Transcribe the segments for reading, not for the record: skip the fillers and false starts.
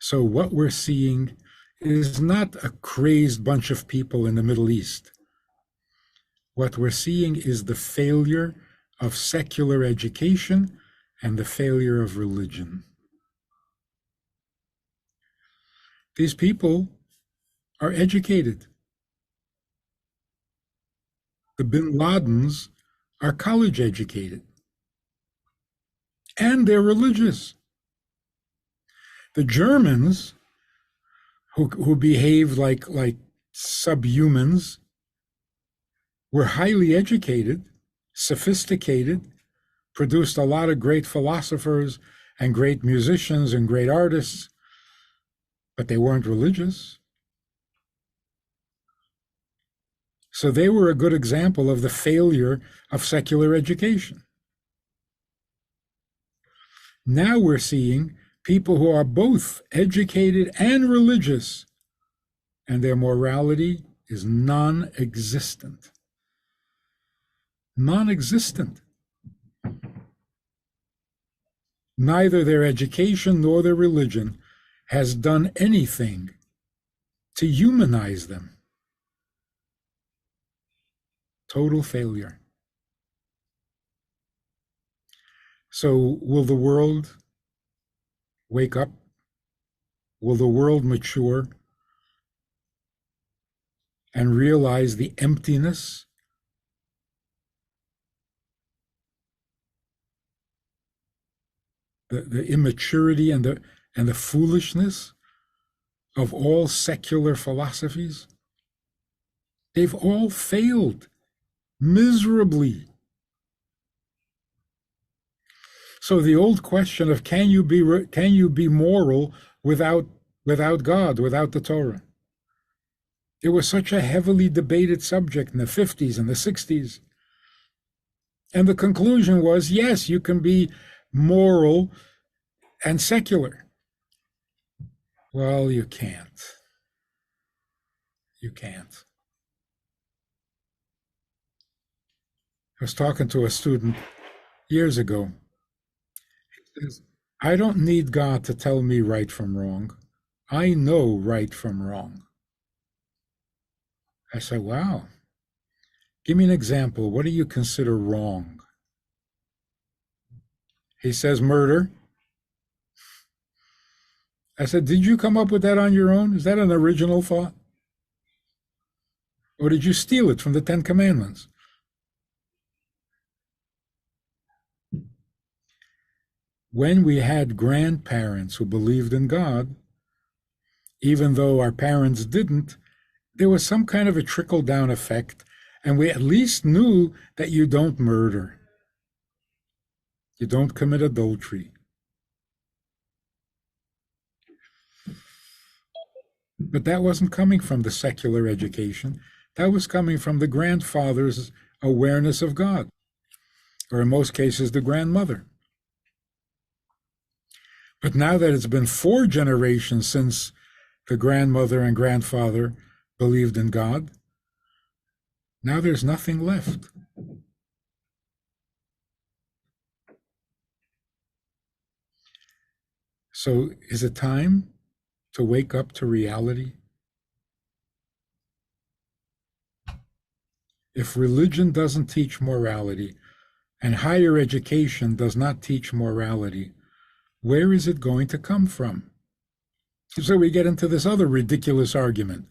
So what we're seeing is not a crazed bunch of people in the Middle East. What we're seeing is the failure of secular education and the failure of religion. These people are educated. The bin Ladens are college educated. And they're religious. The Germans, who behaved like subhumans, were highly educated, sophisticated, produced a lot of great philosophers and great musicians and great artists, but they weren't religious. So they were a good example of the failure of secular education. Now we're seeing people who are both educated and religious, and their morality is non-existent. Non-existent. Neither their education nor their religion has done anything to humanize them. Total failure. So will the world wake up? Will the world mature and realize the emptiness the immaturity and the foolishness of all secular philosophies? They've all failed miserably. So the old question of can you be moral without God, without the Torah? It was such a heavily debated subject in the 50s and the 60s. And the conclusion was, yes, you can be moral and secular. Well, you can't. You can't. I was talking to a student years ago. He says, I don't need God to tell me right from wrong. I know right from wrong. I said, wow, give me an example. What do you consider wrong? He says, murder. I said, did you come up with that on your own? Is that an original thought? Or did you steal it from the Ten Commandments? When we had grandparents who believed in God, even though our parents didn't, there was some kind of a trickle-down effect, and we at least knew that you don't murder. You don't commit adultery. But that wasn't coming from the secular education. That was coming from the grandfather's awareness of God, or in most cases, the grandmother. But now that it's been 4 generations since the grandmother and grandfather believed in God, now there's nothing left. So is it time to wake up to reality? If religion doesn't teach morality and higher education does not teach morality, where is it going to come from? So we get into this other ridiculous argument.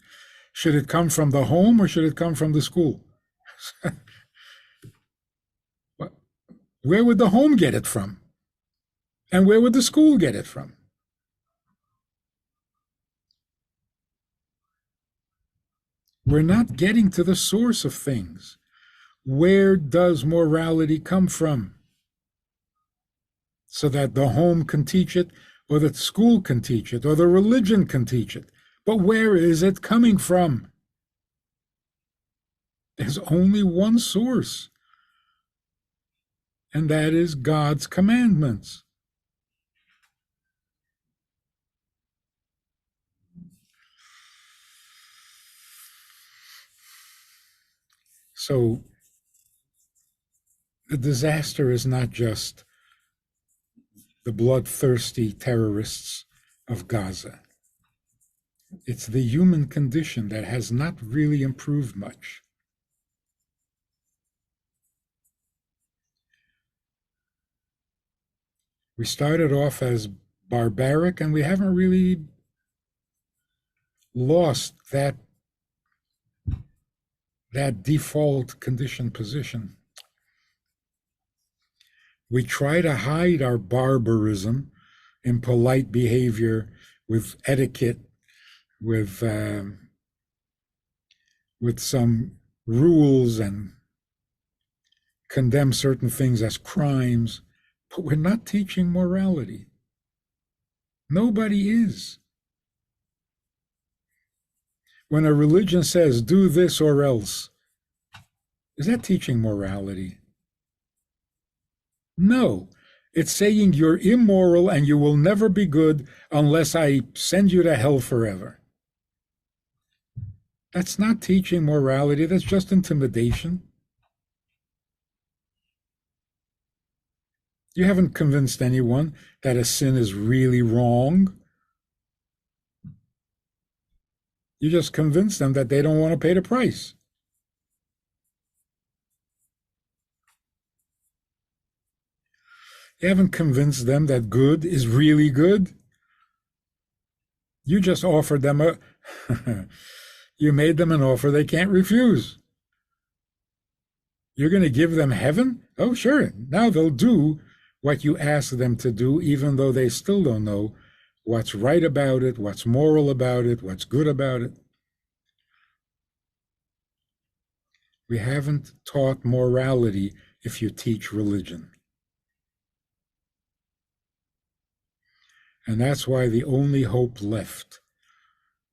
Should it come from the home or should it come from the school? Where would the home get it from? And where would the school get it from? We're not getting to the source of things. Where does morality come from? So that the home can teach it, or the school can teach it, or the religion can teach it. But where is it coming from? There's only one source, and that is God's commandments. So the disaster is not just the bloodthirsty terrorists of Gaza. It's the human condition that has not really improved much. We started off as barbaric, and we haven't really lost that default condition position. We try to hide our barbarism in polite behavior, with etiquette, with some rules, and condemn certain things as crimes, but we're not teaching morality. Nobody is. When a religion says, do this or else, is that teaching morality? No. It's saying you're immoral and you will never be good unless I send you to hell forever. That's not teaching morality, that's just intimidation. You haven't convinced anyone that a sin is really wrong. You just convince them that they don't want to pay the price. You haven't convinced them that good is really good. You just offered them you made them an offer they can't refuse. You're going to give them heaven? Oh, sure. Now they'll do what you ask them to do, even though they still don't know what's right about it, what's moral about it, what's good about it. We haven't taught morality if you teach religion. And that's why the only hope left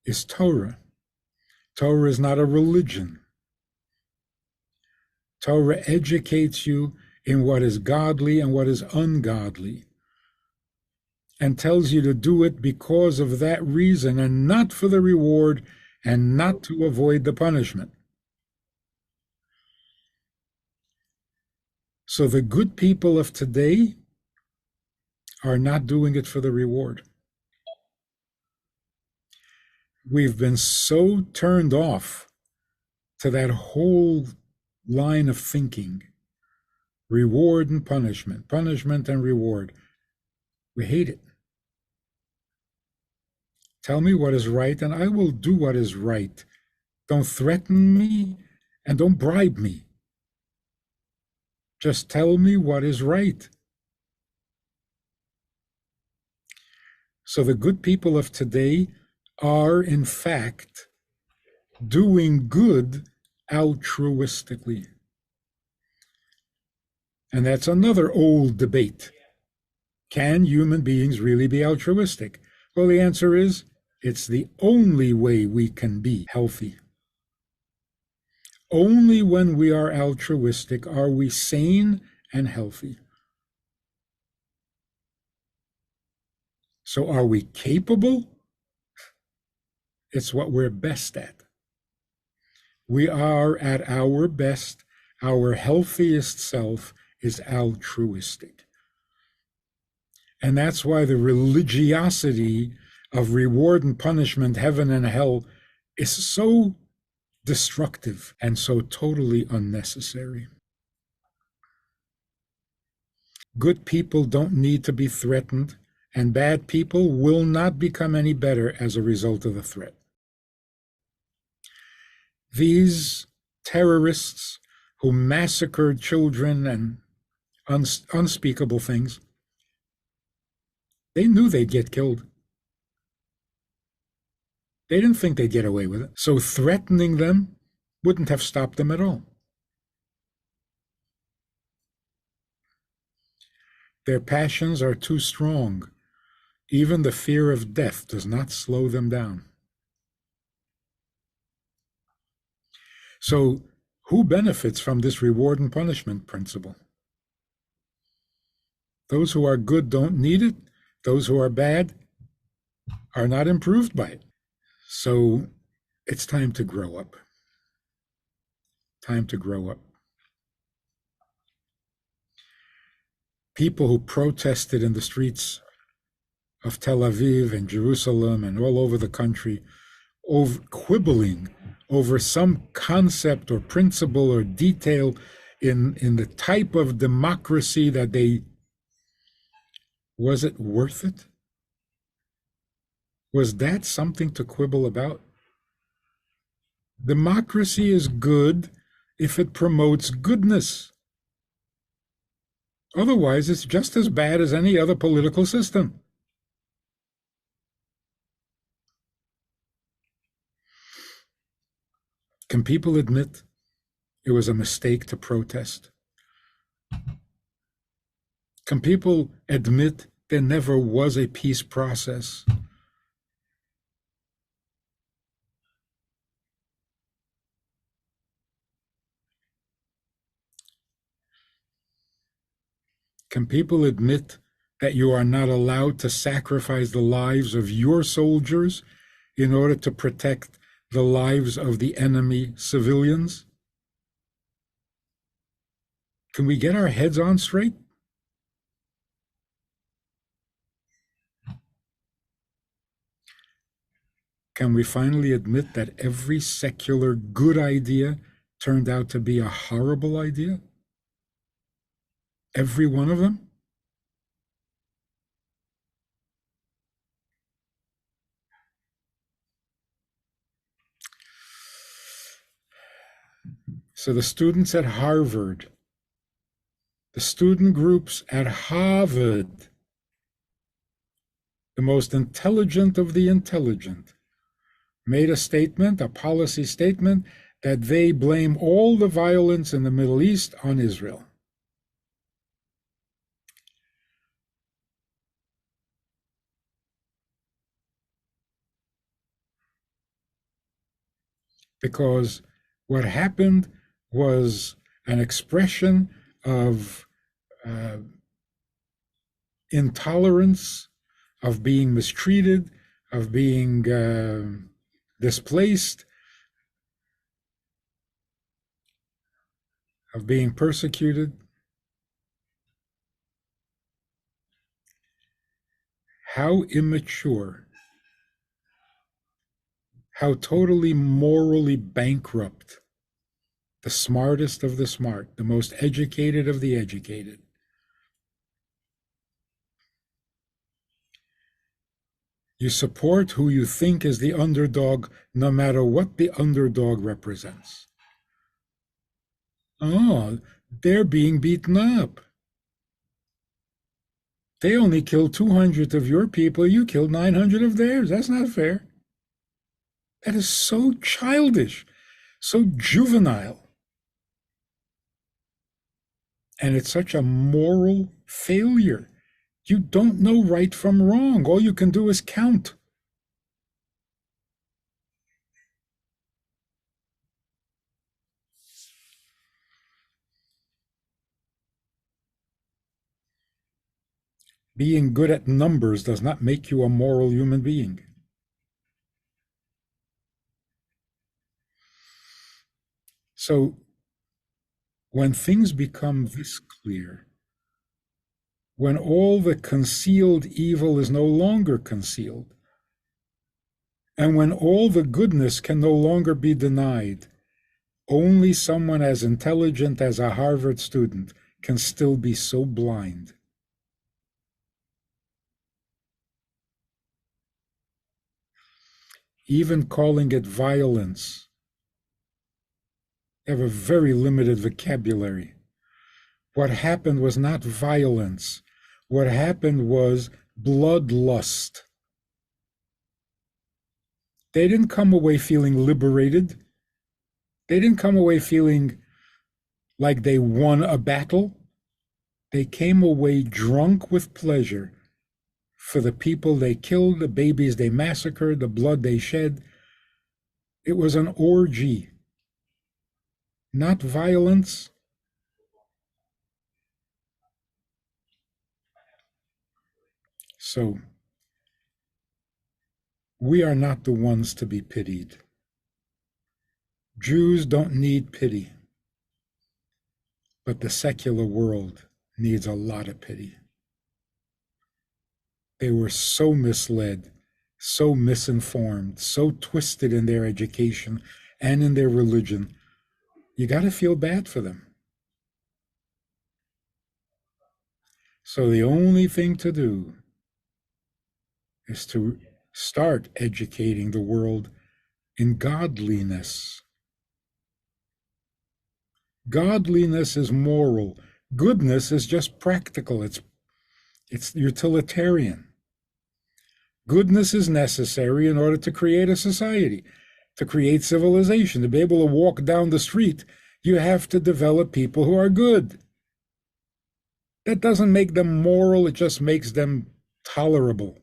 is Torah. Torah is not a religion. Torah educates you in what is godly and what is ungodly, and tells you to do it because of that reason and not for the reward and not to avoid the punishment. So the good people of today are not doing it for the reward. We've been so turned off to that whole line of thinking, reward and punishment, punishment and reward. We hate it. Tell me what is right, and I will do what is right. Don't threaten me, and don't bribe me. Just tell me what is right. So the good people of today are, in fact, doing good altruistically. And that's another old debate. Can human beings really be altruistic? Well, the answer is, it's the only way we can be healthy. Only when we are altruistic are we sane and healthy. So are we capable? It's what we're best at. We are at our best, our healthiest self is altruistic. And that's why the religiosity of reward and punishment, heaven and hell, is so destructive and so totally unnecessary. Good people don't need to be threatened, and bad people will not become any better as a result of the threat. These terrorists who massacred children and unspeakable things, they knew they'd get killed. They didn't think they'd get away with it. So threatening them wouldn't have stopped them at all. Their passions are too strong. Even the fear of death does not slow them down. So who benefits from this reward and punishment principle? Those who are good don't need it. Those who are bad are not improved by it. So it's time to grow up. Time to grow up. People who protested in the streets of Tel Aviv and Jerusalem and all over the country over quibbling over some concept or principle or detail in the type of democracy that they, was it worth it? Was that something to quibble about? Democracy is good if it promotes goodness. Otherwise, it's just as bad as any other political system. Can people admit it was a mistake to protest? Can people admit there never was a peace process? Can people admit that you are not allowed to sacrifice the lives of your soldiers in order to protect the lives of the enemy civilians? Can we get our heads on straight? Can we finally admit that every secular good idea turned out to be a horrible idea? Every one of them? So the students at Harvard, the student groups at Harvard, the most intelligent of the intelligent, made a statement, a policy statement, that they blame all the violence in the Middle East on Israel. Because what happened was an expression of intolerance, of being mistreated, of being displaced, of being persecuted. How immature, how totally morally bankrupt the smartest of the smart, the most educated of the educated. You support who you think is the underdog, no matter what the underdog represents. Oh, they're being beaten up. They only killed 200 of your people, you killed 900 of theirs. That's not fair. That is so childish, so juvenile. And it's such a moral failure. You don't know right from wrong. All you can do is count. Being good at numbers does not make you a moral human being. So when things become this clear, when all the concealed evil is no longer concealed, and when all the goodness can no longer be denied, only someone as intelligent as a Harvard student can still be so blind. Even calling it violence, they have a very limited vocabulary. What happened was not violence. What happened was bloodlust. They didn't come away feeling liberated. They didn't come away feeling like they won a battle. They came away drunk with pleasure for the people they killed, the babies they massacred, the blood they shed. It was an orgy, not violence. So we are not the ones to be pitied. Jews don't need pity, but the secular world needs a lot of pity. They were so misled so misinformed, so twisted in their education and in their religion. You got to feel bad for them. So the only thing to do is to start educating the world in godliness. Godliness is moral. Goodness is just practical. It's utilitarian. Goodness is necessary in order to create a society, to create civilization. To be able to walk down the street, you have to develop people who are good. That doesn't make them moral, it just makes them tolerable.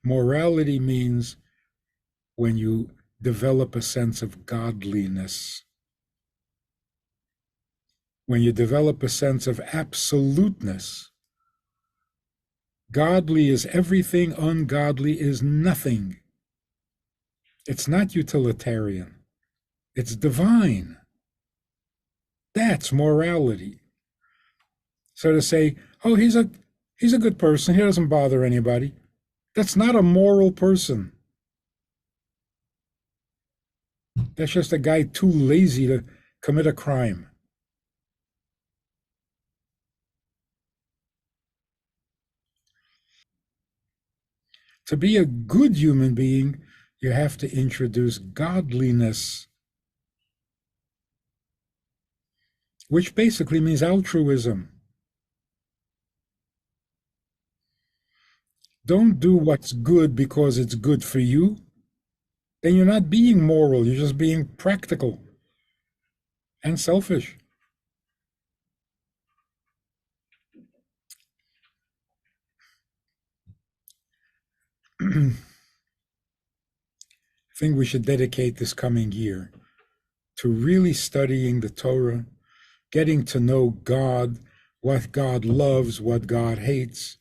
Morality means when you develop a sense of godliness, when you develop a sense of absoluteness. Godly is everything, ungodly is nothing. It's not utilitarian, it's divine. That's morality. So to say, oh, he's a good person, he doesn't bother anybody, that's not a moral person. That's just a guy too lazy to commit a crime. To be a good human being, you have to introduce godliness, which basically means altruism. Don't do what's good because it's good for you. Then you're not being moral, you're just being practical and selfish. I think we should dedicate this coming year to really studying the Torah, getting to know God, what God loves, what God hates,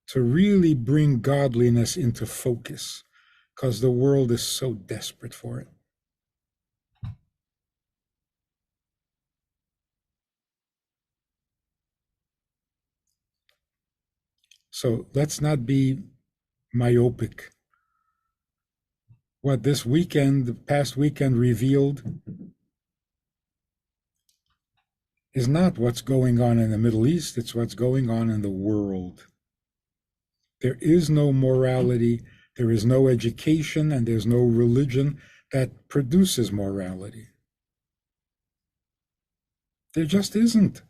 to really bring godliness into focus, because the world is so desperate for it. So let's not be myopic. What this weekend, the past weekend revealed is not what's going on in the Middle East, it's what's going on in the world. There is no morality, there is no education, and there's no religion that produces morality. There just isn't.